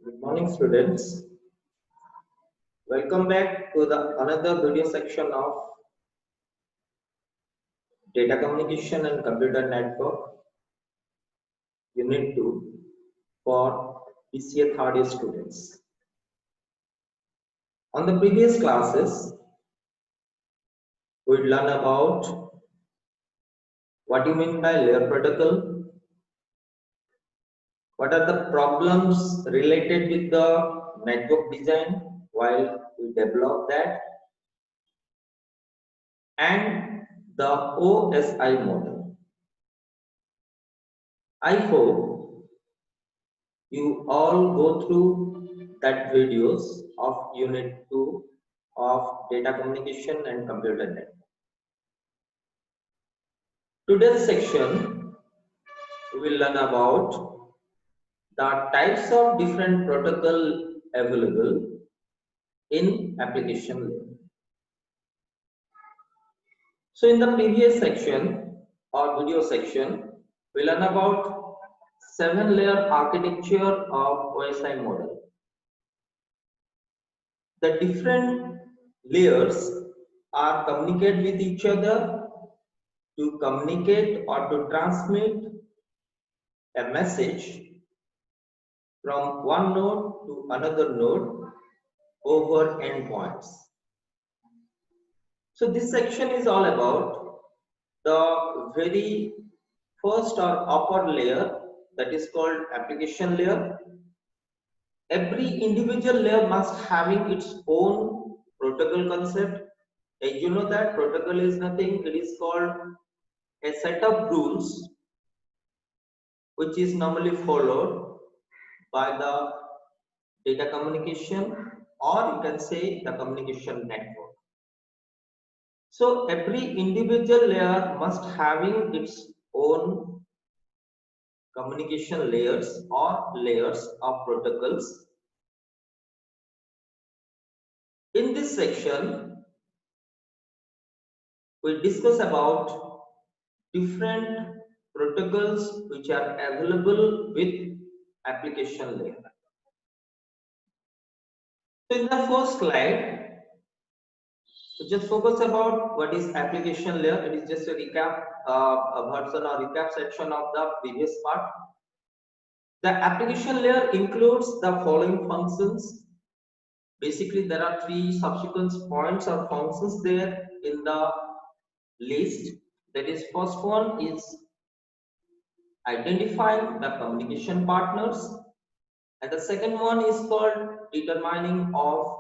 Good morning, students. Welcome back to the another video section of Data Communication and Computer Network, Unit 2 for DCCN third year students. On the previous classes, we learned about what you mean by layer protocol, what are the problems related with the network design while we develop that, and the OSI model. I hope you all go through that videos of unit 2 of data communication and computer network. Today's section we will learn about the types of different protocol available in application layer. So in the previous section or video section, we learn about 7-layer architecture of OSI model. The different layers are communicate with each other to communicate or to transmit a message from one node to another node over endpoints. So this section is all about the very first or upper layer, that is called application layer. Every individual layer must having its own protocol concept. As you know that protocol is nothing, it is called a set of rules which is normally followed by the data communication, or you can say the communication network. So every individual layer must having its own communication layers or layers of protocols. In this section, we discuss about different protocols which are available with application layer. So in the first slide, we just focus about what is application layer. It is just a recap, a version or recap section of the previous part. The application layer includes the following functions. Basically, there are 3 subsequent points or functions there in the list. That is, first one is identifying the communication partners, and the second one is called determining of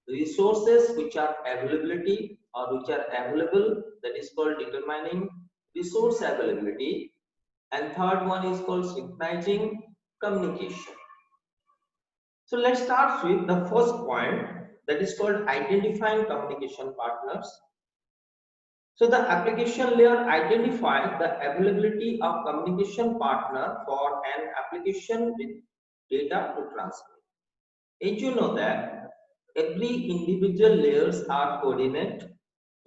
resources which are availability or which are available, that is called determining resource availability, and third one is called synchronizing communication. So let's start with the first point, that is called identifying communication partners. So the application layer identifies the availability of communication partner for an application with data to transmit. As you know that every individual layers are coordinate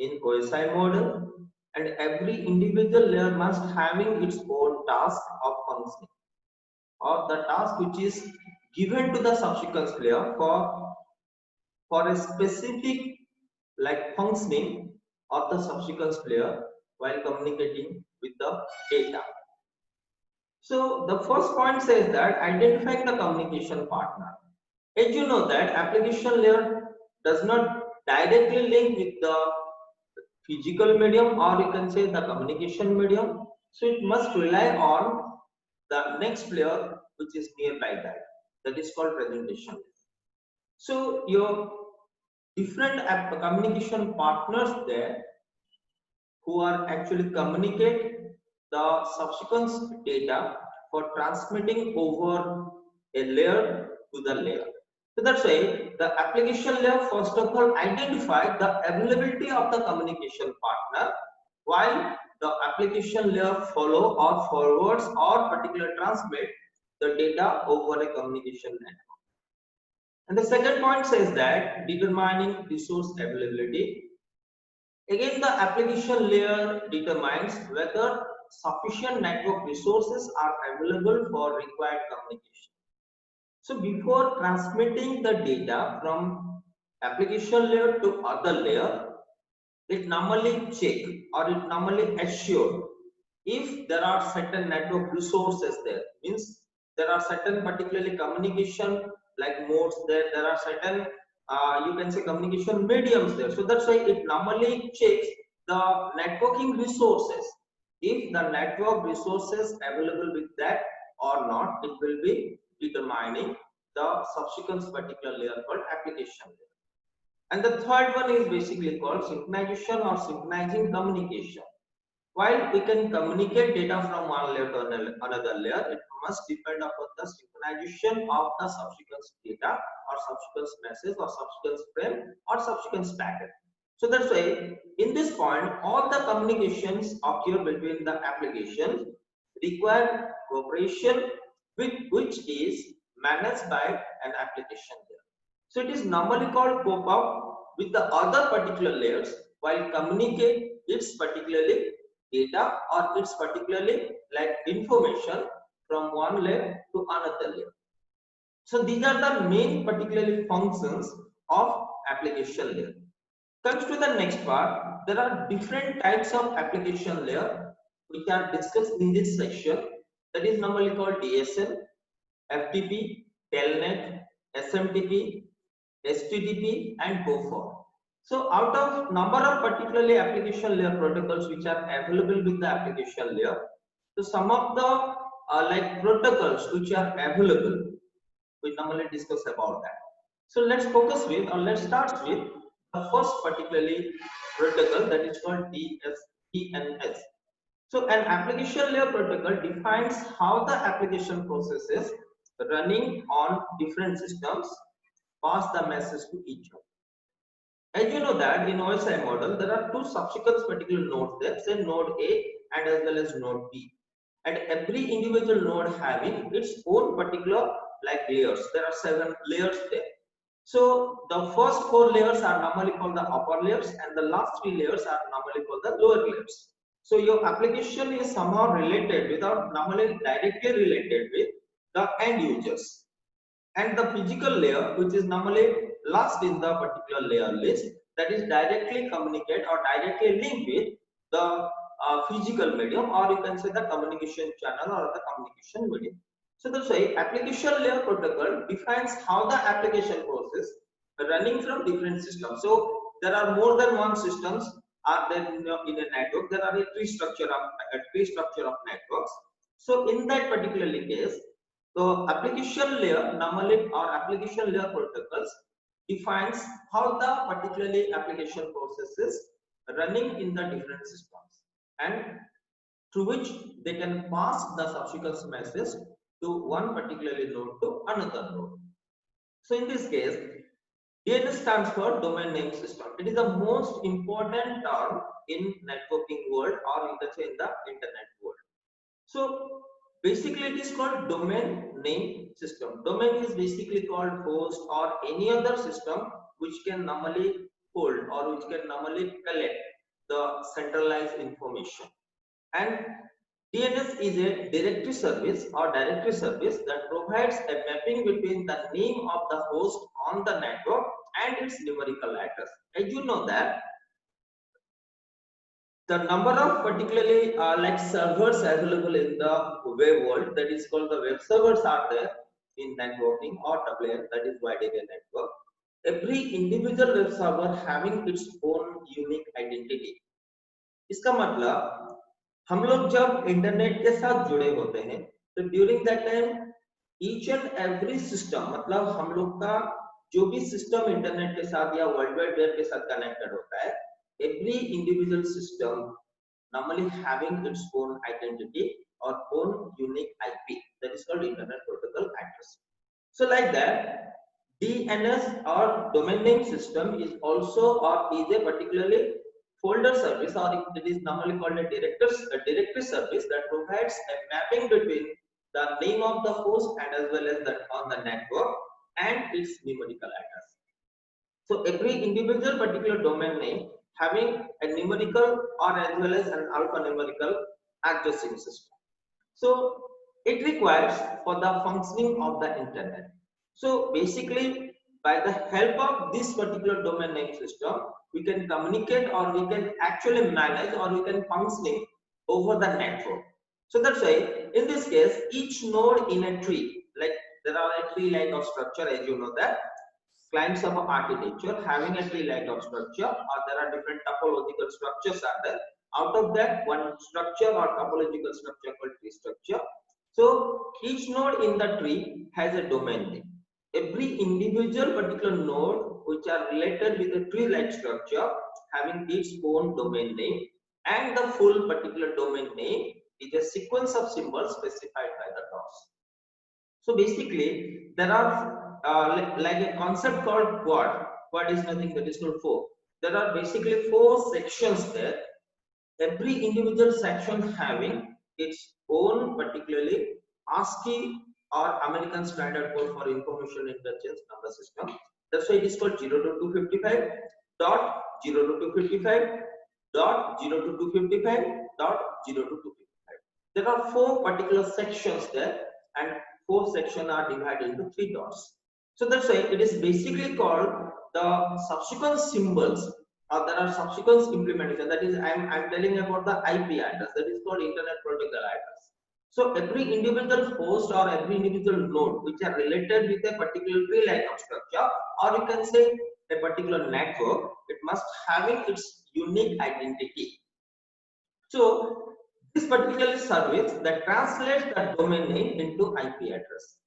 in OSI model, and every individual layer must having its own task of functioning, or the task which is given to the subsequent layer for a specific like functioning of the subsequent layer while communicating with the data. So the first point says that identifying the communication partner. As you know that application layer does not directly link with the physical medium, or you can say the communication medium. So it must rely on the next layer which is nearby that. That is called presentation. So your different communication partners there who are actually communicate the subsequent data for transmitting over a layer to the layer. So that's why the application layer first of all identify the availability of the communication partner, while the application layer follow or forwards or particular transmit the data over a communication network. And the second point says that determining resource availability. Again, the application layer determines whether sufficient network resources are available for required communication. So before transmitting the data from application layer to other layer, it normally check or it normally assure if there are certain network resources there, means there are certain particularly communication like modes there are certain you can say communication mediums there. So that's why it normally checks the networking resources. If the network resources available with that or not, it will be determining the subsequent particular layer called application layer. And the third one is basically called synchronization or synchronizing communication. While we can communicate data from one layer to another layer, it must depend upon the synchronization of the subsequent data or subsequent message or subsequent frame or subsequent packet. So that's why in this point, all the communications occur between the applications require cooperation with which is managed by an application layer. So it is normally called pop-up with the other particular layers while communicate its particularly data or its particularly like information from one layer to another layer. So these are the main particularly functions of application layer. Comes to the next part, there are different types of application layer which are discussed in this section. That is normally called DSL, FTP, Telnet, SMTP, STTP and BOFOR. So out of number of particularly application layer protocols which are available with the application layer, so some of the like protocols which are available, we normally discuss about that. So let's focus with or let's start with the first particularly protocol that is called DCCN. So an application layer protocol defines how the application processes running on different systems pass the message to each other. As you know that in OSI model, there are two subsequent particular nodes there, say node A and as well as node B. And every individual node having its own particular like layers. There are 7 layers there. So the first 4 layers are normally called the upper layers and the last 3 layers are normally called the lower layers. So your application is somehow related without normally directly related with the end users. And the physical layer, which is normally last in the particular layer list, that is directly communicate or directly link with the physical medium, or you can say the communication channel or the communication medium. So that's why application layer protocol defines how the application process running from different systems. So there are more than one systems are there in a network. There are a tree structure of networks. So in that particularly case, so application layer normally or application layer protocols defines how the particularly application processes running in the different systems and through which they can pass the subsequent message to one particularly node to another node. So in this case, DNS stands for domain name system. It is the most important term in networking world or you can say in the internet world. So basically it is called domain name system. Domain is basically called host or any other system which can normally hold or which can normally collect the centralized information. And DNS is a directory service or directory service that provides a mapping between the name of the host on the network and its numerical address. As you know that the number of particularly like servers available in the web world, that is called the web servers, are there in networking or WN, that is wide area network. Every individual web server having its own unique identity. इसका मतलब हम लोग जब internet के साथ जुड़े होते हैं तो during that time each and every system, मतलब हम लोग का जो भी सिस्टम इंटरनेट के साथ या वर्ल्ड वाइड वेब के साथ कनेक्टेड होता है, every individual system normally having its own identity or own unique IP, that is called internet protocol address. So like that, DNS or domain name system is also or is a particularly folder service, or it is normally called a directory service that provides a mapping between the name of the host and as well as that on the network and its numerical address. So every individual particular domain name having a numerical or as well as an alphanumerical addressing system. So it requires for the functioning of the internet. So basically, by the help of this particular domain name system, we can communicate or we can actually manage or we can functioning over the network. So that's why in this case, each node in a tree, like there are a tree like of structure, as you know that clients of architecture having a tree like of structure, or there are different topological structures are there. Out of that, one structure or topological structure called tree structure. So each node in the tree has a domain name. Every individual particular node which are related with a tree like structure having its own domain name, and the full particular domain name is a sequence of symbols specified by the dots. So basically, there are like a concept called quad. Quad is nothing but is called four. There are basically four sections there. Every individual section having its own particularly ASCII or American Standard Code for Information Interchange Number System. That's why it is called 0 to 255 dot 0 to 255 dot 0 to 255 dot 0 to 255. There are four particular sections there, and four sections are divided into three dots. So that's why it is basically called the subsequent symbols, or there are subsequent implementation. That is, I'm telling about the IP address, that is called Internet Protocol address. So every individual host or every individual node which are related with a particular tree like of structure, or you can say a particular network, it must having its unique identity. So this particular service that translates the domain name into IP address.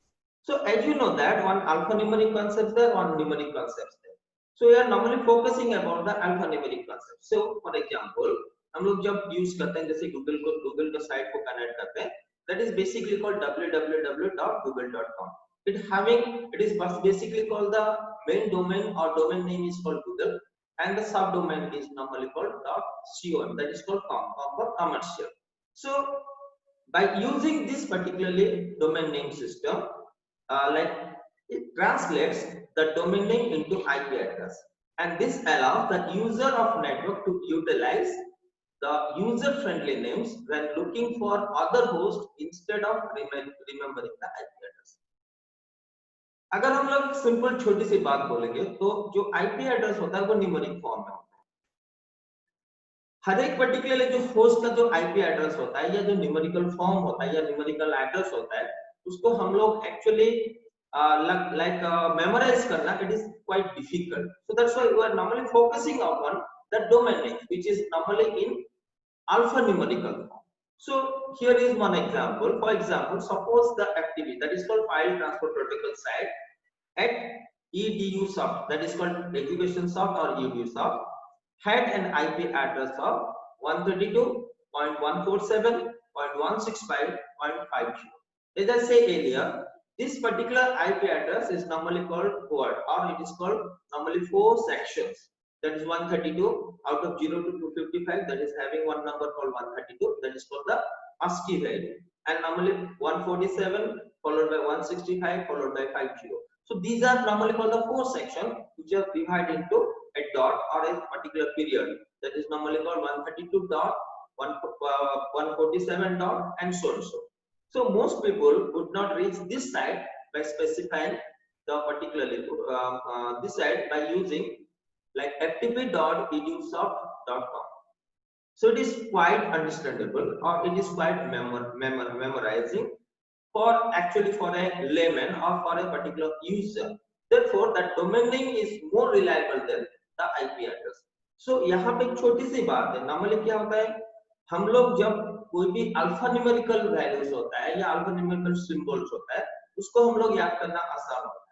So as you know that one alphanumeric concept there, one numeric concept there. So we are normally focusing about the alphanumeric concept. So for example, हम लोग जब use करते हैं जैसे Google का site को connect करते हैं, that is basically called www.google.com. It is basically called the main domain or domain name is called Google, and the subdomain is normally called .com, that is called com for commercial. So by using this particularly domain name system, like it translates the domain name into IP address, and this allows the user of network to utilize the user friendly names when looking for other hosts instead of remembering the IP address. अगर हम लोग simple छोटी सी बात बोलेंगे तो जो IP address होता है वो न्यूमेरिक फॉर्म में होता है। हर एक पर्टिकुलरली जो होस्ट का जो IP एड्रेस होता है या जो न्यूमेरिकल फॉर्म होता है या न्यूमेरिकल एड्रेस होता है, उसको हम लोग एक्चुअली memorize करना, it is quite difficult. So that's why we are normally focusing upon the domain name, which is normally in alphanumerical form. So here is one example. For example, suppose the FTP, that is called File Transfer Protocol site at EDUsoft, that is called Education Soft or EDUsoft, had an IP address of 132.147.165.50. As I say earlier, this particular IP address is normally called quad, or it is called normally four sections. That is 132 out of 0 to 255, that is having one number called 132, that is called the ASCII value, and normally 147 followed by 165 followed by 50. So these are normally called the four sections which are divided into a dot or a particular period, that is normally called 132 dot, 147 dot, and so on. So most people would not reach this side by specifying the particularly this side by using like ftp.edusoft.com. So it is quite understandable, or it is quite memorizing for actually for a layman or for a particular user. Therefore, that domain name is more reliable than the IP address. So यहाँ पे एक छोटी सी बात है, normally क्या होता है, हम लोग जब कोई भी अल्फान्यूमेरिकल वैल्यूज होता है या अल्फान्यूमेरिकल सिंबल्स होता है, उसको हम लोग याद करना आसान होता है।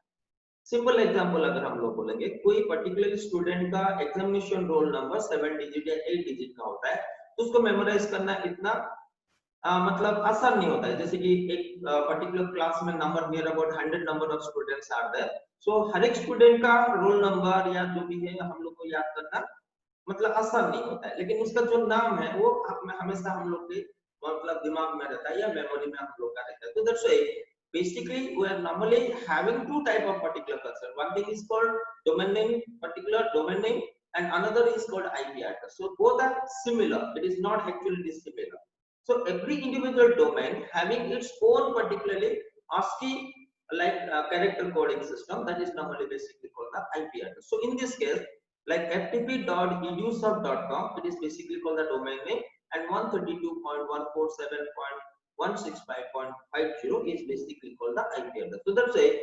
सिंपल एग्जांपल अगर हम लोग बोलेंगे, कोई पर्टिकुलर स्टूडेंट का एग्जामिनेशन रोल नंबर 7 डिजिट या 8 डिजिट का होता है, तो उसको मेमोराइज करना इतना मतलब आसान नहीं होता है। जैसे कि एक पर्टिकुलर क्लास में number near about 100 number of students are there, so हर एक स्टूडेंट का रोल नंबर या जो भी है हम लोग को याद करना मतलब आसान नहीं होता है, लेकिन उसका जो नाम है वो हमेशा हम लोग के मतलब दिमाग में रहता है या मेमोरी में हम लोग का रहता है। तो that's why basically we are normally having two type of particular concept. One thing is called domain name, particular domain name, and another is called IP address. So both are similar, it is not actually dissimilar. So every individual domain having its own particularly ASCII character coding system, that is normally basically called the IP address. So in this case, like ftp.edusub.com, it is basically called the domain name, and 132.147.165.50 is basically called the IP address. So that's why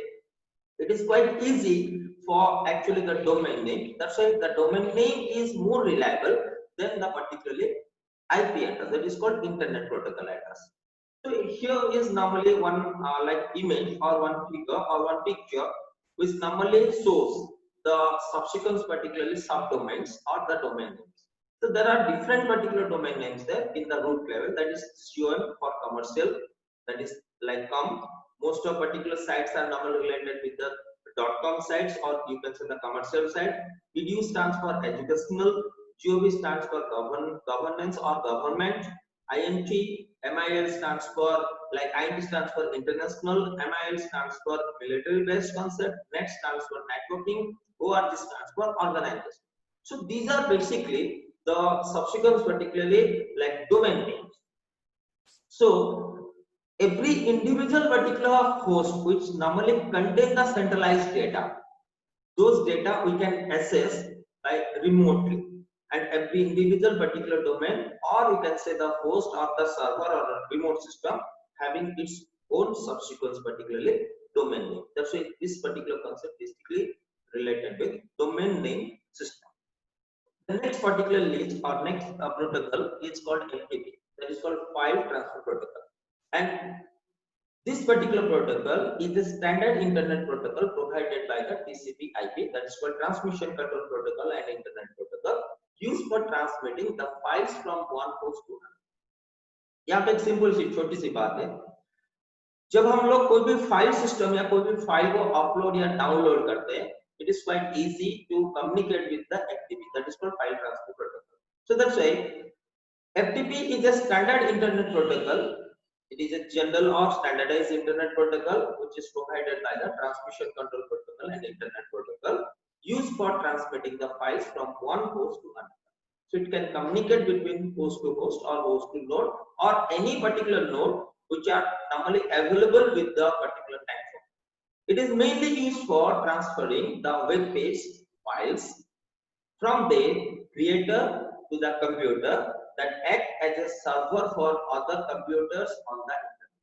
it is quite easy for actually the domain name. That's why the domain name is more reliable than the particularly IP address. That is called internet protocol address. So here is normally one image or one figure or one picture which normally shows the subsequent particularly subdomains or the domain names. So there are different particular domain names there in the root level, that is COM for commercial, that is like com. Most of particular sites are normally related with the .com sites, or you can say the commercial site. EDU stands for educational, GOV stands for governance or government, INT, MIL stands for INT stands for international, MIL stands for military based concept, NET stands for networking, ORG stands for organization. So these are basically the subsequent particularly domain names. So every individual particular host which normally contain the centralized data, those data we can access remotely, and every individual particular domain, or you can say the host or the server or the remote system, having its own subsequence particularly domain name. That's why this particular concept is basically related with domain name system. The next particular list or next protocol is called FTP, that is called file transfer protocol, and this particular protocol is the standard internet protocol provided by the TCP IP, that is called transmission control protocol and internet protocol, used for transmitting the files from one host to another. यहाँ पे एक simple सी छोटी सी बात है, जब हम लोग कोई भी फाइल सिस्टम या कोई भी फाइल को अपलोड या डाउनलोड करते हैं, it is quite easy to communicate with the FTP, that is called file transfer protocol. So that's why FTP is a standard internet protocol. It is a general or standardized internet protocol which is provided by the transmission control protocol and internet protocol, used for transmitting the files from one host to another. So it can communicate between host to host or host to node or any particular node which are normally available with the particular network. It is mainly used for transferring the web page files from the creator to the computer that act as a server for other computers on the internet.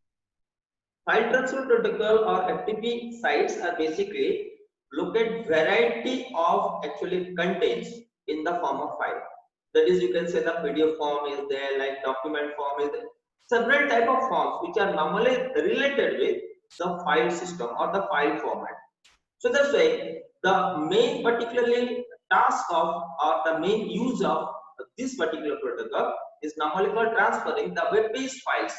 File transfer protocol or FTP sites are basically look at variety of actually contents in the form of file. That is, you can say the PDF form is there, like document form is there, several type of forms which are normally related with the file system or the file format. So that's why the main particularly task of or the main use of this particular protocol is normally for transferring the web page files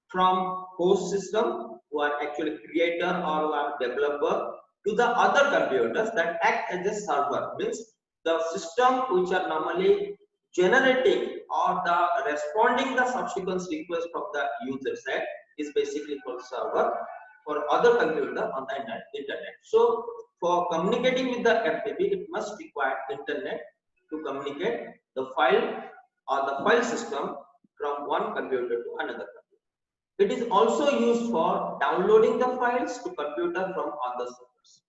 from host system who are actually creator or who are developer to the other computers that act as a server, means the system which are normally generating or the responding the subsequent request from the user side is basically called server for other computer on the internet. So for communicating with the FTP, it must require internet to communicate the file or the file system from one computer to another computer. It is also used for downloading the files to computer from other servers.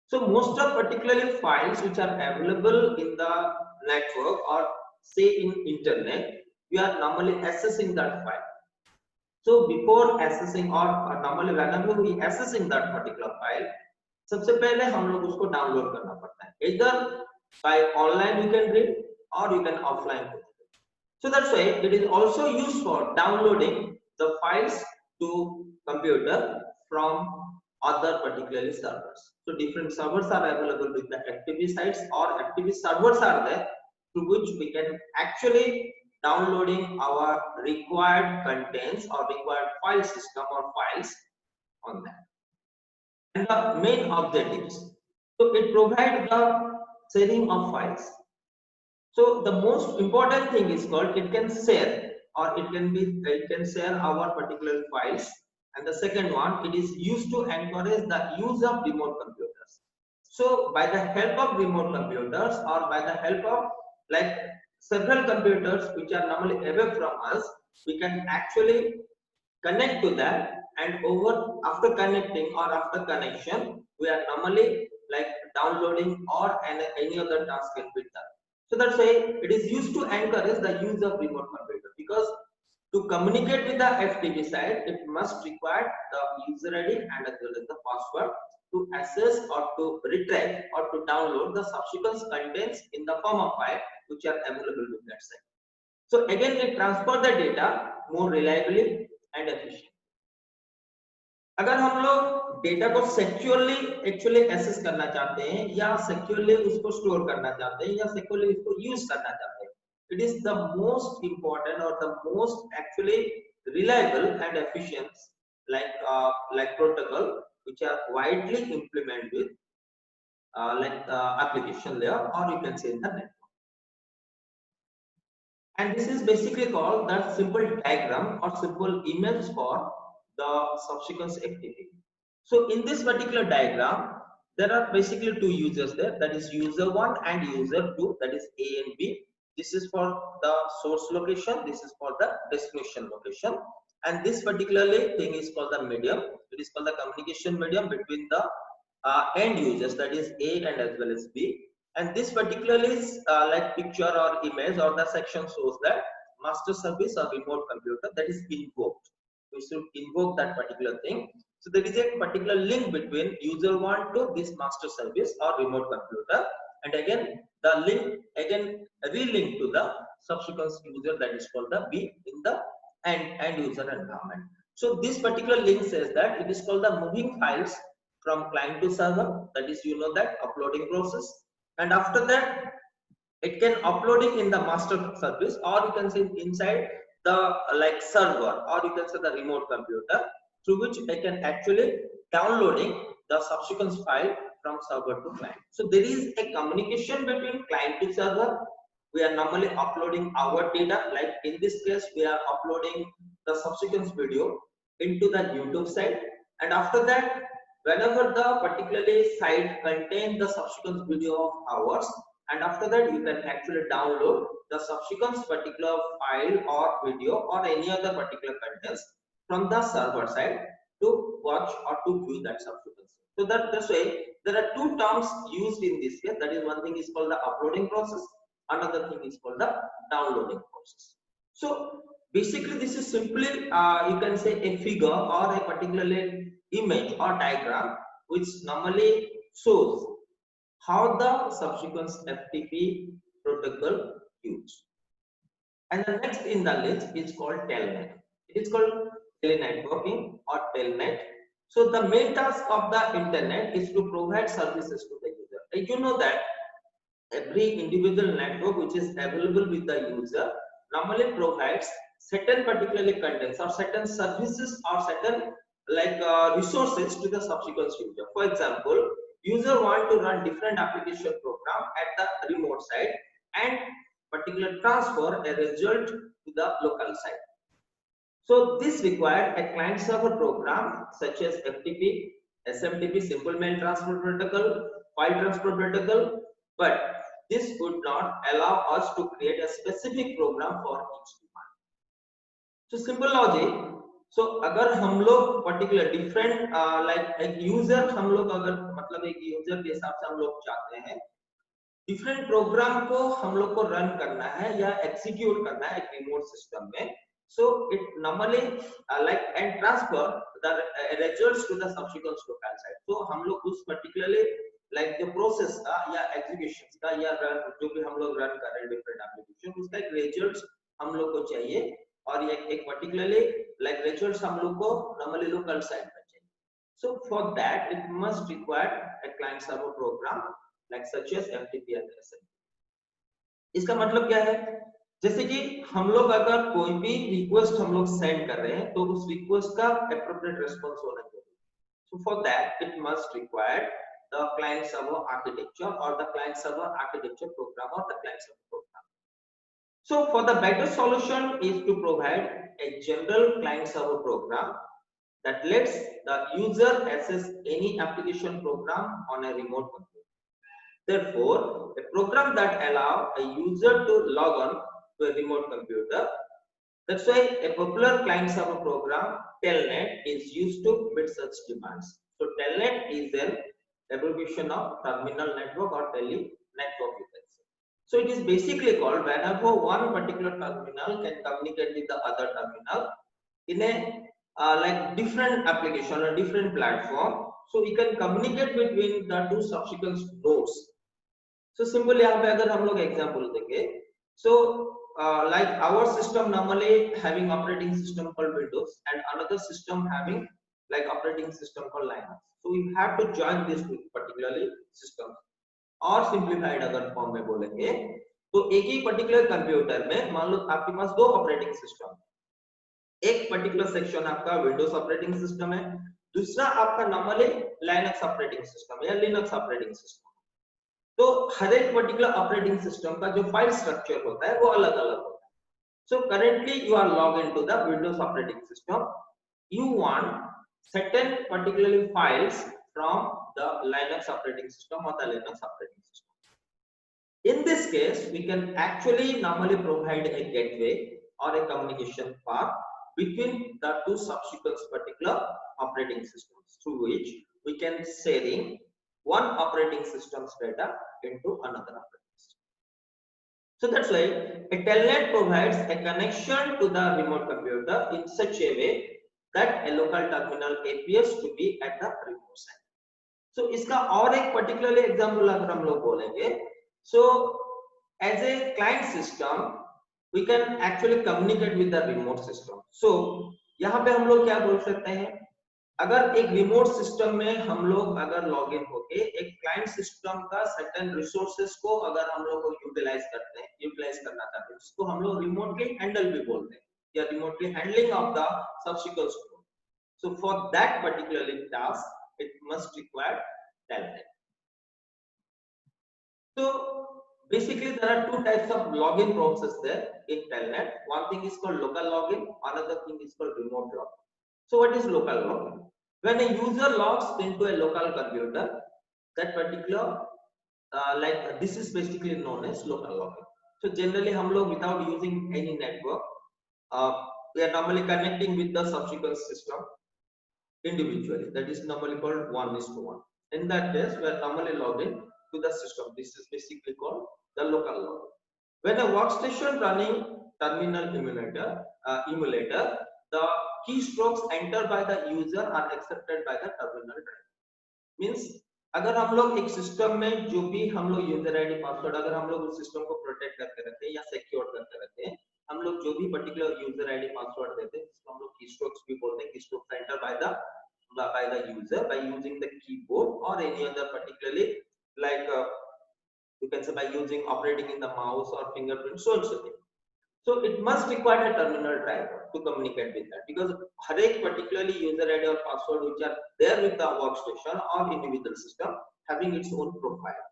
So most of particularly files which are available in the network or say in internet, we are normally accessing that file. So before accessing or normally whenever we accessing that particular file, सबसे पहले हम लोग उसको download करना पड़ता है, either by online you can read or you can offline read. So that's why it is also used for downloading the files to computer from other particularly servers. So different servers are available with the FTP sites, or FTP servers are there through which we can actually downloading our required contents or required file system or files on that. And the main objectives, so it provides the sharing of files. So the most important thing is called it can share or it can share our particular files. And the second one, it is used to encourage the use of remote computers. So by the help of remote computers or by the help of several computers which are normally away from us, we can actually connect to them and after connecting or after connection, we are normally like downloading or any other task can be done. So that's why it is used to encourage the use of remote computer, because to communicate with the FTP side, it must require the user ID and as well as the password to access or to retrieve or to download the subsequent contents in the form of file which are available with that site. So again, it transfer the data more reliably and efficiently. अगर हम लोग data को securely actually access करना चाहते हैं या securely उसको store करना चाहते हैं या सिक्योरली उसको यूज करना चाहते हैं, it is the most important or the most actually reliable and efficient like protocol which are widely implemented with application layer, or you can say in the network. And this is basically called the simple diagram or simple image for the subsequent FTP. So in this particular diagram, there are basically two users there, that is user 1 and user 2, that is A and B. This is for the source location, this is for the destination location, and this particularly thing is called the medium. It is called the communication medium between the end users, that is A and as well as B. And this particularly is like picture or image or the section shows that master service or remote computer that is invoked. We should invoke that particular thing. So there is a particular link between user 1 to this master service or remote computer, and again the link again relink to the subsequent user that is called the B in the end user environment. So this particular link says that it is called the moving files from client to server, that is that uploading process, and after that it can uploading in the master service, or you can say inside the server, or you can say the remote computer, through which I can actually downloading the subsequent file from server to client. So there is a communication between client to server. We are normally uploading our data, like in this case we are uploading the subsequent video into the YouTube site, and after that whenever the particularly site contain the subsequent video of ours, and after that you can actually download the subsequent particular file or video or any other particular contents from the server side to watch or to view that subsequent. So that's why there are two terms used in this case. That is, one thing is called the uploading process, another thing is called the downloading process. So basically this is simply you can say a figure or a particularly image or diagram which normally shows how the subsequent FTP protocol used. And the next in the list is called telnet. It is called telenetworking or telnet. So the main task of the internet is to provide services to the user. Like you know that every individual network which is available with the user normally provides certain particularly contents or certain services or certain resources to the subsequent user. For example, user want to run different application program at the remote side and particular transfer a result to the local side. So this required a client server program such as FTP, SMTP, simple mail transfer protocol, file transfer protocol, but this would not allow us to create a specific program for each demand. So simple logic. So अगर हम लोग particular different एक user हम लोग अगर मतलब एक user के हिसाब से हम लोग चाहते हैं different program को हम लोग को run करना है या execute करना है एक remote system में, so it normally and transfer the results to the subsequent local site. So हम लोग उस particularly the process का या executions का या run जो भी हम लोग run कर रहे हैं different application, उसका एक results हम लोग को चाहिए और ये एक particularly results हम लोग को normally local site में चाहिए. So for that it must require a client server program such as FTP and SMTP. इसका मतलब क्या है? जैसे कि हम लोग अगर कोई भी रिक्वेस्ट हम लोग सेंड कर रहे हैं तो उस रिक्वेस्ट का एप्रोप्रिएट रिस्पांस होना चाहिए. So for that it must require the client server architecture or the client server architecture program or the client server program. So for the better solution is to provide a general client server program that lets the user access any application program on a remote computer. Therefore, a program that allows a user to log on to a remote computer That's why a popular client-server program, Telnet, is used to meet such demands. So Telnet is an abbreviation of terminal network or tele network, you can say. So it is basically called whenever one particular terminal can communicate with the other terminal in a like different application or different platform. So we can communicate between the two subsequent nodes. So simply यहाँ पे अगर हम लोग example देंगे, so like our system normally having operating system called Windows and another system having like operating system called Linux. So we have to join these two particularly systems. और simplified अगर form में बोलेंगे तो एक ही particular computer में मान लो आपके पास दो ऑपरेटिंग सिस्टम, एक पर्टिकुलर सेक्शन आपका विंडोज ऑपरेटिंग सिस्टम है, दूसरा आपका नॉर्मली लाइनक्स ऑपरेटिंग सिस्टम या लिनक्स ऑपरेटिंग सिस्टम। तो हर एक पर्टिकुलर ऑपरेटिंग सिस्टम का जो फाइल स्ट्रक्चर होता है वो अलग अलग होता है। So currently you are log into the Windows operating system, you want certain particularly files from the Linux operating system or the Linux operating system. In this case, we can actually normally provide a gateway or a communication path between the two subsequent particular operating systems through which we can sharing one operating system's data into another operating system. So that's why a telnet provides a connection to the remote computer in such a way that a local terminal appears to be at the remote site. So इसका और एक particularly example अगर हम लोग बोलेंगे, so as a client system we can actually communicate with the remote system. So यहाँ पे हम लोग क्या बोल सकते हैं, अगर एक रिमोट सिस्टम में हम लोग अगर लॉग इन होके एक क्लाइंट सिस्टम का सर्टेन रिसोर्सेज को अगर हम लोग यूटिलाइज करते हैं, यूटिलाइज करना चाहते हैं, जिसको हम लोग रिमोटली हैंडल भी बोलते हैं या remotely handling of the subsequent store. So for that particularly task it must require telnet. So basically there are two types of login process there in telnet. One thing is called local login, another thing is called remote login. So what is local login? When a user logs into a local computer, that particular this is basically known as local login. So generally हम लोग without using any network, we are normally connecting with the subsequent system individually. That is normally called 1:1. In that case, we are normally logged in to the system. This is basically called the local login. When a workstation running terminal emulator, the keystrokes entered by the user are accepted by the terminal driver. Means अगर हम लोग एक system में जो भी हम लोग user ID password अगर हम लोग उस सिस्टम को प्रोटेक्ट करके रखते हैं या सिक्योर करके रखते हैं, हम लोग जो भी पर्टिकुलर यूजर आईडी पासवर्ड देते हैं जिसको हम लोग कीस्ट्रोक्स भी बोलते हैं, keystrokes enter by the user by using the keyboard or any other particularly like you can say by using operating in the mouse or fingerprint, so and so thing. So it must require a terminal driver to communicate with that, because हर एक particularly user ID or password which are there with the workstation or individual system having its own profile,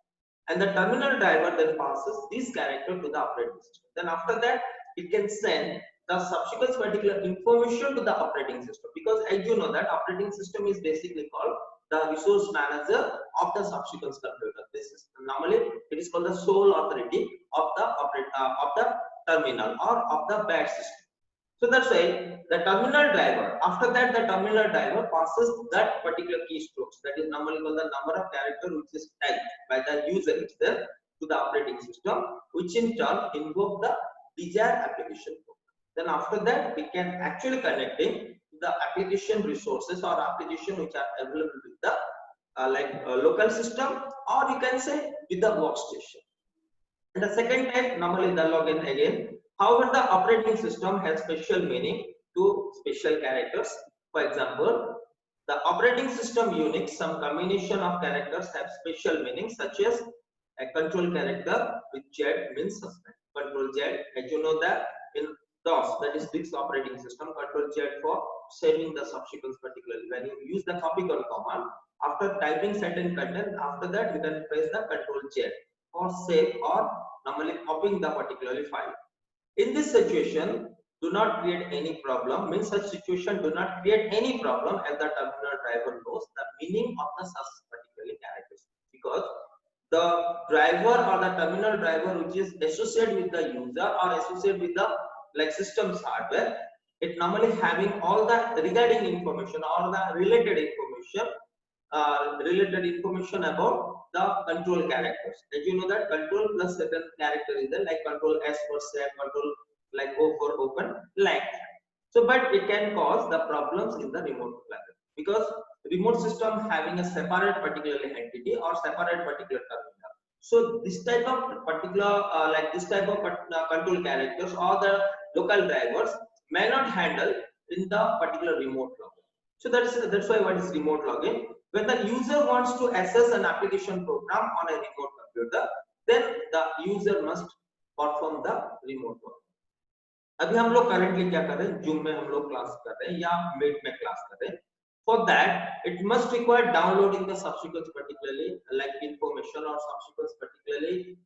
and the terminal driver then passes this character to the operating system. Then after that it can send the subsequent particular information to the operating system, because as you know that operating system is basically called the resource manager of the subsequent computer. This is normally it is called the sole authority of the terminal or of the bad system. So that's why the terminal driver, after that the terminal driver passes that particular keystrokes, that is normally called the number of character which is typed by the user itself to the operating system, which in turn invoke the desired application code. Then after that we can actually connecting the application resources or application which are available with the local system, or you can say with the workstation. And the second type normally the login again. However, the operating system has special meaning to special characters. For example, the operating system Unix, some combination of characters have special meanings, such as a control character with Z means suspend. Control Z, as you know that in DOS, that is Linux operating system, control Z for saving the subsequence particularly. When you use the copy command, after typing certain content, after that you can press the control Z for save or normally copying the particularly file. In this situation, do not create any problem. Means such situation do not create any problem as the terminal driver knows the meaning of the such particularly characters, because the driver or the terminal driver which is associated with the user or associated with the like systems hardware, it normally having all the regarding information or the related information about the control characters. As you know that control plus certain character is there, like control S for set, control like O for open, like that. So but it can cause the problems in the remote level, because remote system having a separate particular entity or separate particular terminal. So this type of particular like this type of control characters or the local drivers may not handle in the particular remote login. So that's why what is remote login. When the user wants to access an application program on a remote computer, then the user must perform the remote login. अभी हम लोग currently क्या कर रहे हैं, Zoom में हम लोग क्लास कर रहे हैं या Meet में क्लास कर रहे हैं. For that, it must require downloading the subsequence, particularly like information or subsequence, particularly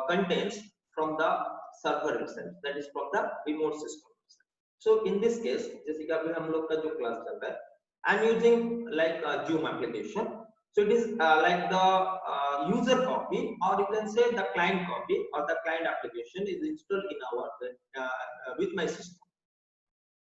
contents from the server itself, that is from the remote system. So in this case, जैसे कि अभी हम लोग का जो क्लास चल रहा है, I'm using like a Zoom application. So it is like the user copy, or you can say the client copy or the client application is installed in our with my system.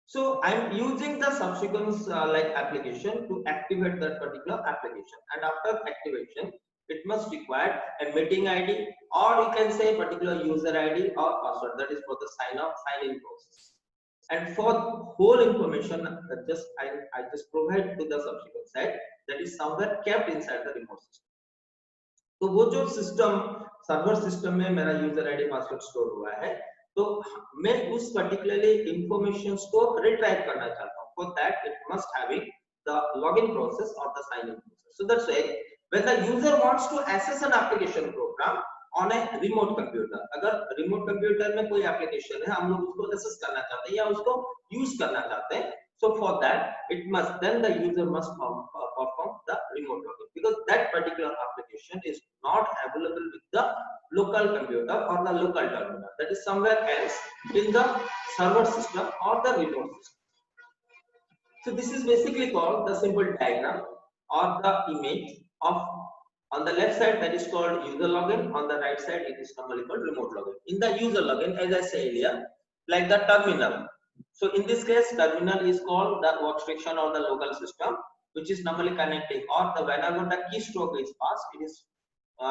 So I'm using the subsequence like application to activate that particular application, and after activation, it must require a meeting ID, or you can say particular user ID or password, that is for the sign in process. And for whole information I just provide to the subsequent side, that is somewhere kept inside the remote system. तो वो जो system server system में मेरा user ID password store हुआ है, तो मैं उस पर्टिकुलरली इंफॉर्मेशंस को रिट्राइव करना चाहता हूं. For that it must having the login process और the sign in process. So that's why when the user wants to access an application program on a remote computer, अगर remote computer में कोई application है, हम लोग उसको access करना चाहते हैं या उसको यूज करना चाहते हैं, so for that it must then the user must perform the remote login, because that particular application is not available with the local computer or the local terminal, that is somewhere else in the server system or the remote system. So this is basically called the simple diagram or the image of, on the left side that is called user login, on the right side it is normally called remote login. In the user login, as I said earlier, like the terminal. So in this case, terminal is called the workstation or the local system, which is normally connecting, or the whenever the keystroke is passed, it is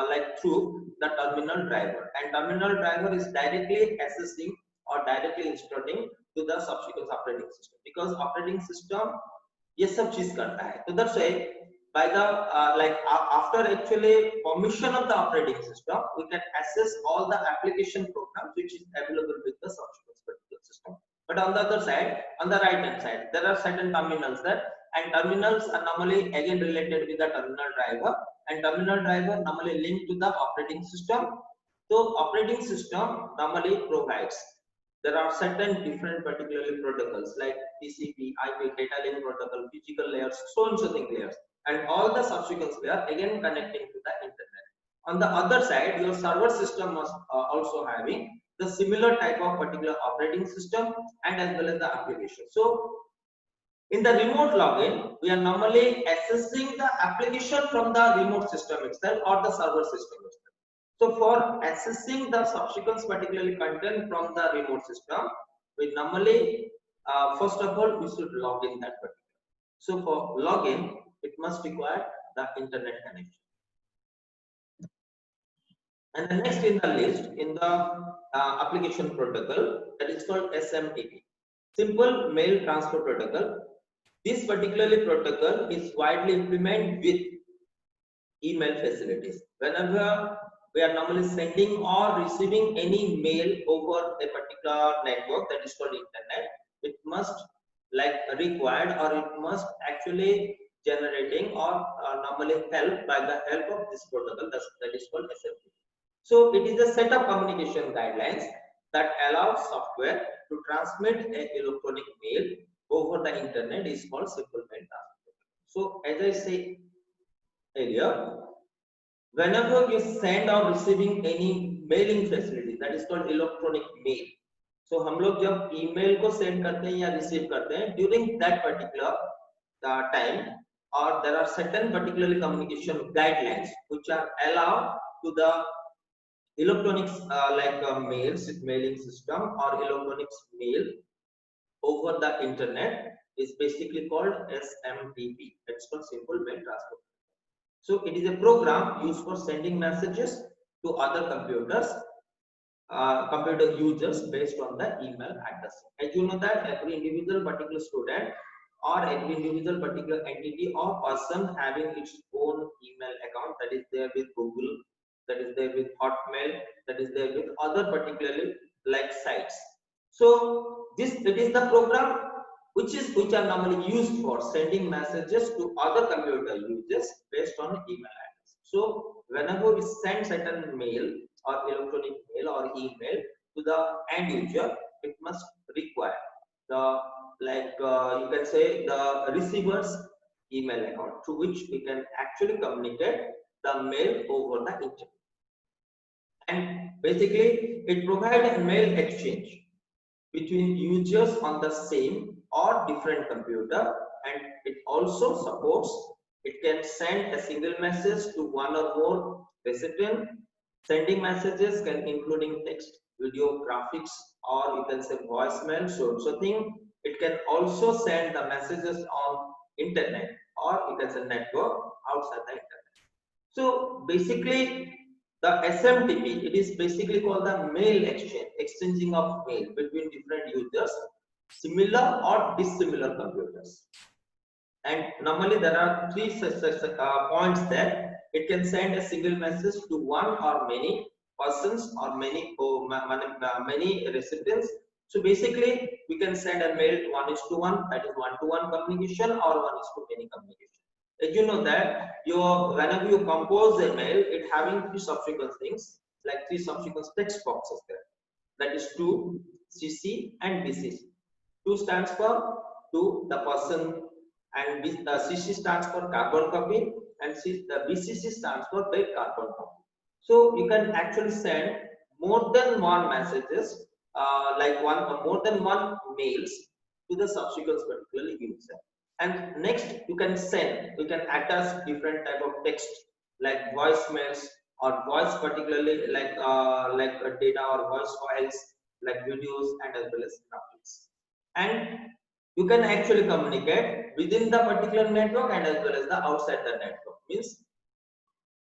like through the terminal driver, and terminal driver is directly accessing or directly installing to the subsequent operating system, because operating system ये सब चीज करता है. So that's why by the after actually permission of the operating system, we can access all the application programs which is available with the subsequent particular system. But on the other side, on the right hand side, there are certain terminals there, and terminals are normally again related with the terminal driver, and terminal driver normally linked to the operating system. So operating system normally provides, there are certain different particularly protocols like TCP, IP, data link protocol, physical layers, so and so thing layers, and all the subsequent layer again connecting to the internet. On the other side, your server system must also having the similar type of particular operating system and as well as the application. So in the remote login, we are normally accessing the application from the remote system itself or the server system itself. So for accessing the subsequent particularly content from the remote system, we normally first of all we should log in that particular. So for login, it must require the internet connection. And the next in the list in the application protocol, that is called SMTP, Simple Mail Transfer Protocol. This particularly protocol is widely implemented with email facilities. Whenever we are normally sending or receiving any mail over a particular network that is called internet, it must like required, or it must actually generating or normally help by the help of this protocol that is called SMTP. So it is a set of communication guidelines that allows software to transmit an electronic mail over the internet is called simple mail transfer. So as I say earlier, whenever you send or receiving any mailing facility, that is called electronic mail. So हम लोग जब email को send करते हैं या receive करते हैं, during that particular time, or there are certain particularly communication guidelines which are allowed to the electronics mails, mailing system or electronics mail over the internet is basically called SMTP. It's called simple mail transfer. So it is a program used for sending messages to other computers, computer users based on the email address. As you know that every individual particular student or every individual particular entity or person having its own email account, that is there with Google, that is there with Hotmail, that is there with other particularly like sites. So this it is the program which are normally used for sending messages to other computer users based on email address. So whenever we send certain mail or electronic mail or email to the end user, it must require the you can say the receiver's email account through which we can actually communicate the mail over the internet. And basically it provides a mail exchange between users on the same or different computer, and it also supports it can send a single message to one or more recipient. Sending messages can including text, video, graphics, or you can say voicemail, so thing. It can also send the messages on internet or you can say network outside the internet. So basically the SMTP, it is basically called the mail exchange, exchanging of mail between different users, similar or dissimilar computers. And normally there are three points there. It can send a single message to one or many persons or many recipients. So basically we can send a mail 1:1, that is one-to-one communication, or 1:many communication. As you know that whenever you compose a mail, it having three subsequent things, like three subsequent text boxes there. That is to CC and BCC. 2 stands for to the person, and CC stands for carbon copy, and the BCC stands for bit carbon copy. So you can actually send more than one messages, more than one mails to the subsequent particular user. And next you can attach different type of text like voicemails or voice, particularly like data or voice files, like videos and as well as graphics. And you can actually communicate within the particular network and as well as the outside the network. Means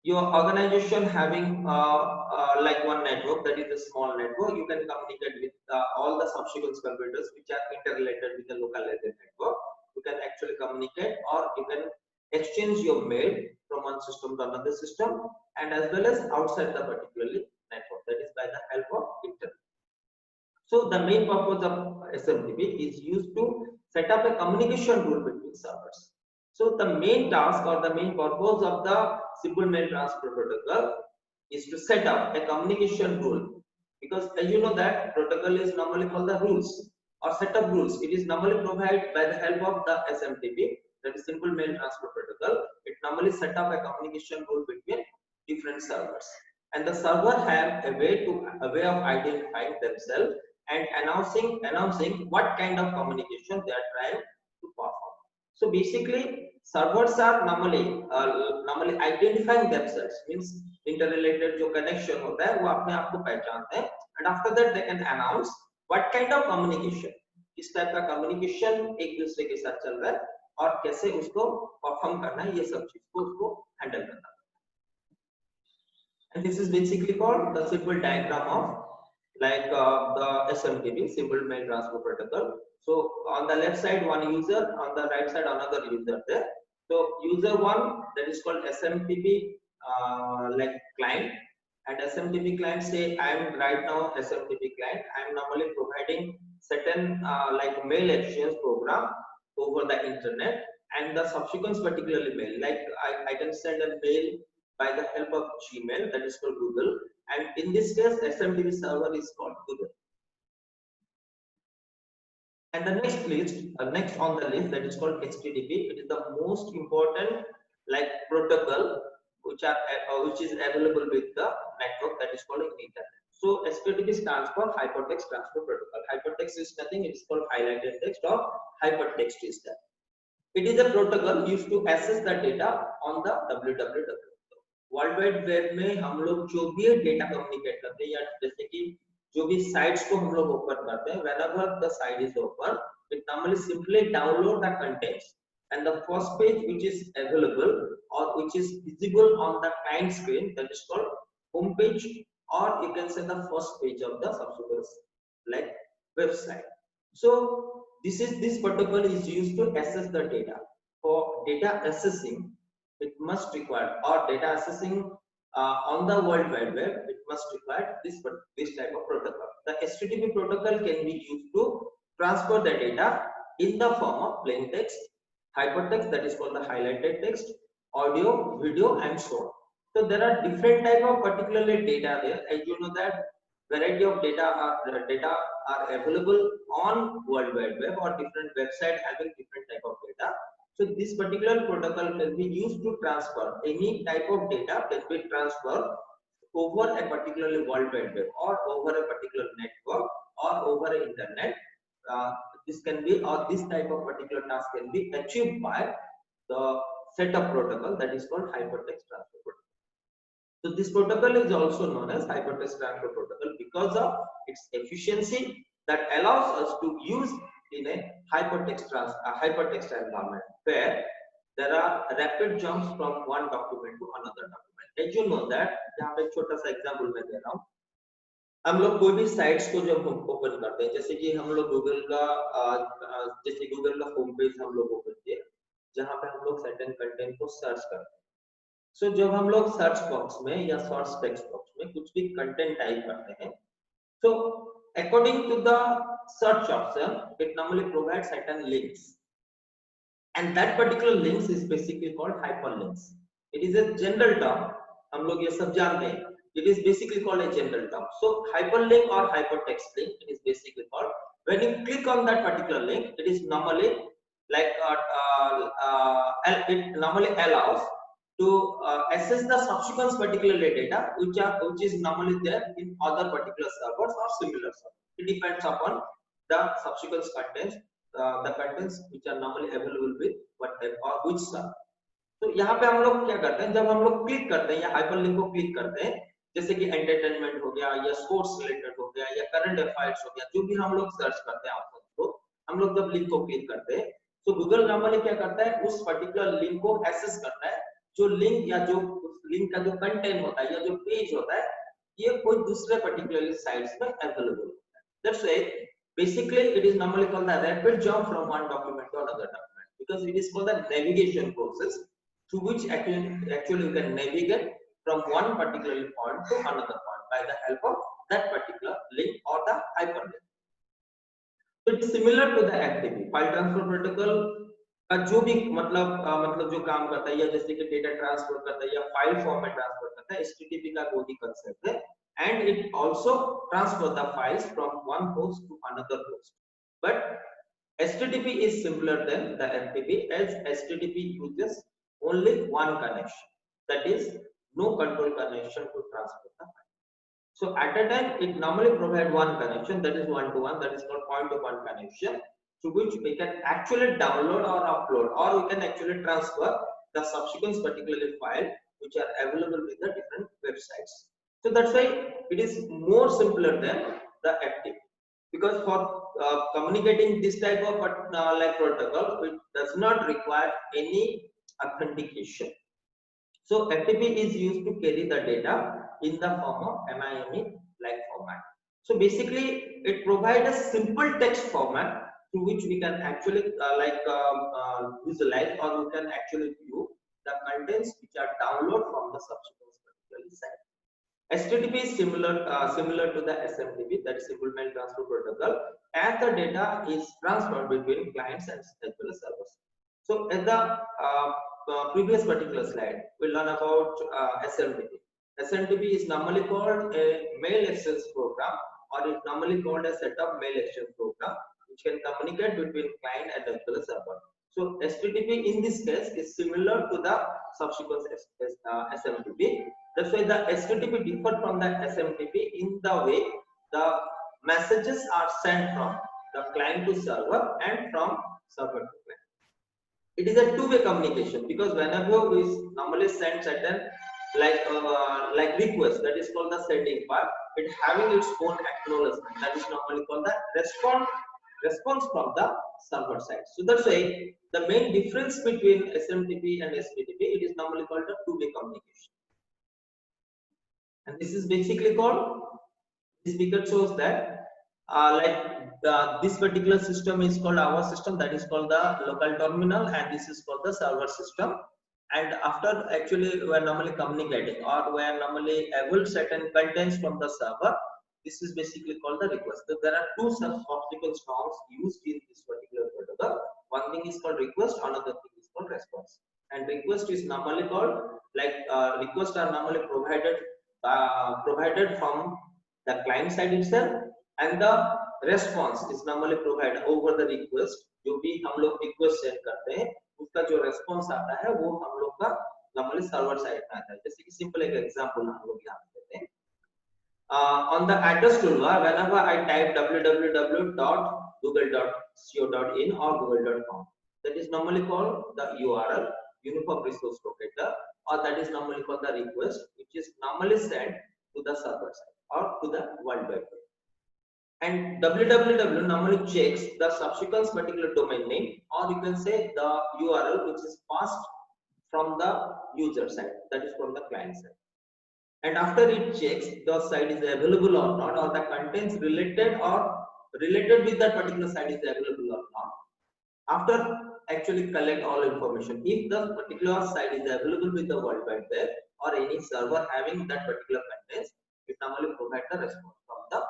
your organization having like one network, that is a small network, you can communicate with all the subsequent computers which are interrelated with the local area network. You can actually communicate or you can exchange your mail from one system to another system, and as well as outside the particularly network, that is by the help of internet. So the main purpose of SMTP is used to set up a communication rule between servers. So the main task or the main purpose of the simple mail transfer protocol is to set up a communication rule, because as you know that protocol is normally called the rules or set up rules. It is normally provided by the help of the SMTP, that is simple mail transfer protocol. It normally set up a communication rule between different servers, and the server have a way of identifying themselves and announcing what kind of communication they are trying to perform. So basically servers are normally identifying themselves, means interrelated जो connection होता है वो अपने आप को पहचानते हैं, and after that they can announce what kind of communication, किस टाइप का communication एक दूसरे के साथ चल रहा है और कैसे उसको परफॉर्म करना है, ये सब चीज को उसको हैंडल करना है. And this is basically called the simple diagram of the SMTP, simple mail transfer protocol. So on the left side one user, on the right side another user there. So user one, that is called SMTP client, and SMTP client say I am right now SMTP client. I am normally providing certain mail exchange program over the internet, and the subsequent particularly mail, like I can send a mail by the help of Gmail, that is called Google, and in this case SMTP server is called Google. And the next on the list, that is called HTTP. It is the most important protocol which is available with the network, that is called internet. So HTTP stands for hypertext transfer protocol. Hypertext is nothing, it is called highlighted text, or hypertext is that. It is a protocol used to access the data on the www. World wide web में हम लोग जो भी data communicate करते हैं, या जैसे कि जो भी साइट्स को हम लोग ओपन करते हैं, whenever the site is open, it normally simply download the contents, and the first page which is available or which is visible on the client screen, that is called home page, or you can say the first page of the subsequent like website. So this protocol is used to access the data. For data accessing, it must require, or data accessing on the world wide web, it must require this type of protocol. The HTTP protocol can be used to transfer the data in the form of plain text, hypertext, that is called the highlighted text, audio, video, and so on. So there are different type of particularly data there. As you know that variety of data are available on world wide web, or different website having different type of data. So this particular protocol can be used to transfer any type of data, can be transferred over a particularly world wide web, or over a particular network, or over internet. This can be, or this type of particular task can be achieved by the setup protocol, that is called hypertext transfer protocol. So this protocol is also known as hypertext transfer protocol because of its efficiency that allows us to use in a hypertext environment where there are rapid jumps from one document to another document. As you know that, यहाँ पे छोटा सा example मैं दे रहा हूँ. हम लोग कोई भी साइट्स को जब हम ओपन करते हैं, जैसे कि हम लोग गूगल का जैसे गूगल का होम पेज हम लोग ओपन किए, जहाँ पे हम लोग सर्टेन कंटेंट को सर्च करते हैं. सो जब हम लोग सर्च बॉक्स में या सर्च टेक्स्ट बॉक्स में कुछ भी कंटेंट टाइप करते हैं, so according to the search option, it normally provides certain links, and that particular links is basically called hyperlinks. It is a general term, हम लोग ये सब जानते हैं. It is basically called a general term. So hyperlink or hypertext link, it is basically called, when you click on that particular link, it is normally like it normally allows to access the subsequent particular data which is normally there in other particular servers or similar servers. It depends upon the subsequent contents, the contents which are normally available with what type or which server. तो यहाँ पे हम लोग क्या करते हैं, जब हम लोग क्लिक करते हैं या हाइपरलिंक को क्लिक करते हैं, जैसे कि एंटरटेनमेंट हो गया, या स्पोर्ट्स रिलेटेड हो गया, या करंट अफेयर्स हो गया, जो भी हम लोग सर्च करते हैं ऑप्शन को, हम लोग जब लिंक को क्लिक करते हैं, तो गूगल नॉर्मली क्या करता है, उस पर्टिकुलर लिंक को एक्सेस करता है. जो लिंक या जो उस लिंक का जो कंटेंट होता है या जो पेज होता है, ये कोई दूसरे पर्टिकुलर साइट्स में अवेलेबल होता है. That's why basically it is normally called the rapid jump from one document to another document, because it is called the navigation process through which actually you can navigate from one particular point to another point by the help of that particular link or the hyperlink. So it is similar to the FTP file transfer protocol का जो भी मतलब जो काम करता है, या जैसे कि डेटा ट्रांसफर करता है या फाइल फॉर्मेट ट्रांसफर करता है, HTTP का वो ही कंसेप्ट है. And it also transfer the files from one host to another host. But HTTP is simpler than the FTP, as HTTP uses only one connection, that is no control connection to transfer the file. So at a time it normally provides one connection, that is one-to-one, that is called point-to-point connection, through which we can actually download or upload, or we can actually transfer the subsequent particular file which are available with the different websites. So that's why it is more simpler than the FTP, because for communicating this type of like protocol, it does not require any authentication. So FTP is used to carry the data in the form of MIME like format. So basically it provides a simple text format through which we can actually visualize, or we can actually view the contents which are downloaded from the subsequent particular site. HTTP is similar to the SMTP, that is Simple Mail Transfer Protocol, and the data is transferred between clients and as well as servers. So in the previous particular slide, we learn about SMTP. SMTP is normally called a mail exchange program, or is normally called a setup mail exchange program, which can communicate between client and as well as server. So HTTP in this case is similar to the subsequent SMTP. That's why the HTTP differs from the SMTP in the way the messages are sent from the client to server and from server to client. It is a two-way communication, because whenever we normally send certain like request, that is called the sending part. It having its own acknowledgement, that is normally called the response from the server side. So that's why the main difference between SMTP and SMTP, it is normally called the two-way communication. And this is basically called, this figure shows that this particular system is called our system, that is called the local terminal, and this is called the server system. And after actually we are normally communicating, or we are normally able certain contents from the server, this is basically called the request. So there are two subsequent terms used in this particular protocol. One thing is called request, another thing is called response. And request is normally called requests are normally provided from the client side itself, and the response is normally provided over the request. जो भी हम लोग request send करते हैं, उसका जो response आता है वो हम लोग का normally server side में आता है. जैसे कि simple एक example हम लोग यहाँ पे देते हैं. On the address toolbar, whenever I type www.google.co.in or google.com, that is normally called the URL, uniform resource locator, or that is normally called the request, which is normally sent to the server side or to the World Wide Web. And www normally checks the subsequent particular domain name, or you can say the URL which is passed from the user side, that is from the client side. And after it checks the site is available or not, or the contents related with that particular site is available or not. After actually collect all information, if the particular site is available with the World Wide Web or any server having that particular contents, it normally provides the response from the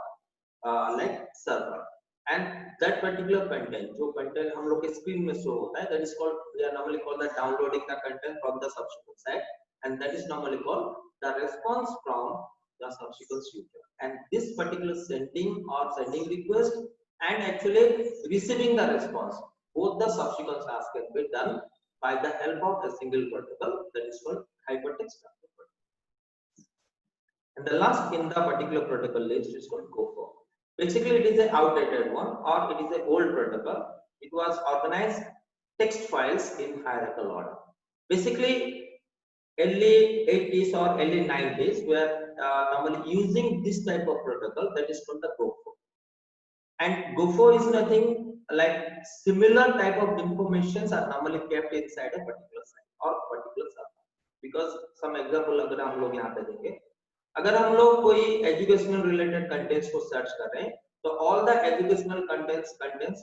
server. And that particular content, जो content हम लोग के screen में show होता है, that is called, we are normally called the downloading the content from the subsequent site, and that is normally called the response from the subsequent user. And this particular sending request and actually receiving the response, both the subsequent tasks can be done by the help of a single protocol, that is called hypertext transfer. And the last in the particular protocol list is called GoFo. Basically, it is an outdated one, or it is an old protocol. It was organized text files in hierarchical order. Basically, early 80s or early 90s were normally using this type of protocol, that is called the GoFo. And GoFo is nothing like similar type of informations are normally kept inside a particular site or particular server. Because some example अगर हम लोग यहाँ पे देंगे, अगर हम लोग कोई educational related contents को search कर रहे हैं, तो all the educational contents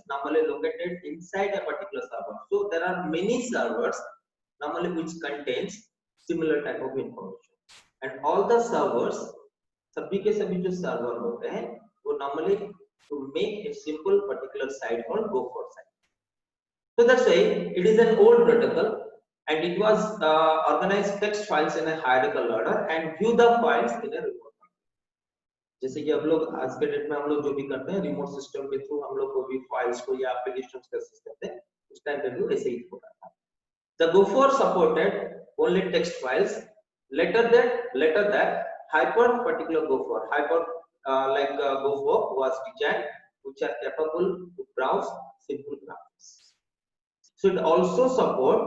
normally located inside a particular server. So there are many servers normally which contains similar type of information, and all the servers, सभी के सभी जो server होते हैं, वो normally to make a simple particular site called GoFo site. So that's why it is an old protocol, and it was organized text files in a hierarchical order and view the files in a remote. जैसे कि अब लोग आज के date में हम लोग जो भी करते हैं रिमोट सिस्टम के थ्रू हम लोग को भी फाइल्स को या एप्लीकेशंस का एक्सेस करते हैं, उस टाइम पे भी ऐसे ही होता था. The GoFo supported only text files. Later that hyper particular GoFo was designed, which are capable to browse simple graphics. So it also support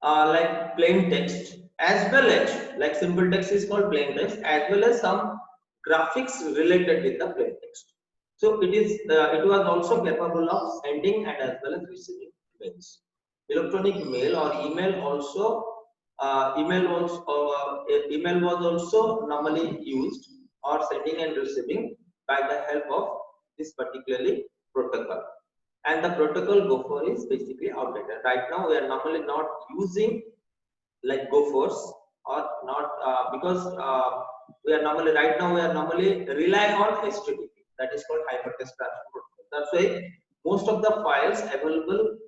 like plain text as well as like simple text is called plain text, as well as some graphics related with the plain text. So it was also capable of sending and as well as receiving mails. Electronic mail or email was also normally used or sending and receiving by the help of this particularly protocol. And the protocol GoFo is basically outdated. Right now we are normally not using like GoFos or not because we are normally relying on HTTP, that is called hypertext transfer protocol. That's why most of the files available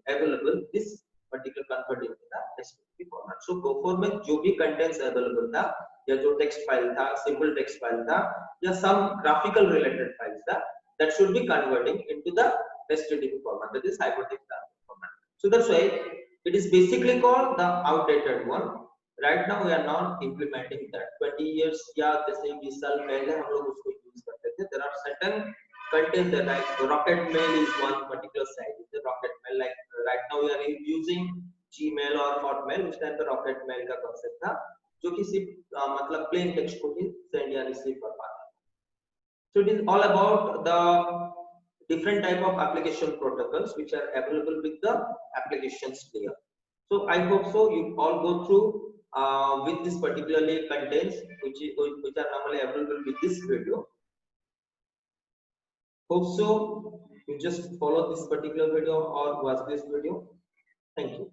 this particular convert into the HTTP format. So GoFo में जो भी contents available था, या जो text file था, simple text file था, या some graphical related files था, that should be converting into the HTTP format, that is hypertext transfer format. So that's why it is basically called the outdated one. Right now we are not implementing that. 20 years या जैसे 20 साल पहले हम लोग उसको use करते थे. There are certain contents that like Rocket Mail is one particular site. The Rocket Mail, like right now we are using Gmail or Hotmail, which time the Rocket Mail का concept था. जो कि सिर्फ मतलब plain text को ही send या receive कर पाता है. So it is all about the different type of application protocols which are available with the applications layer. So I hope so you all go through with this particularly contents which are normally available with this video. Hope so you just follow this particular video or watch this video. Thank you.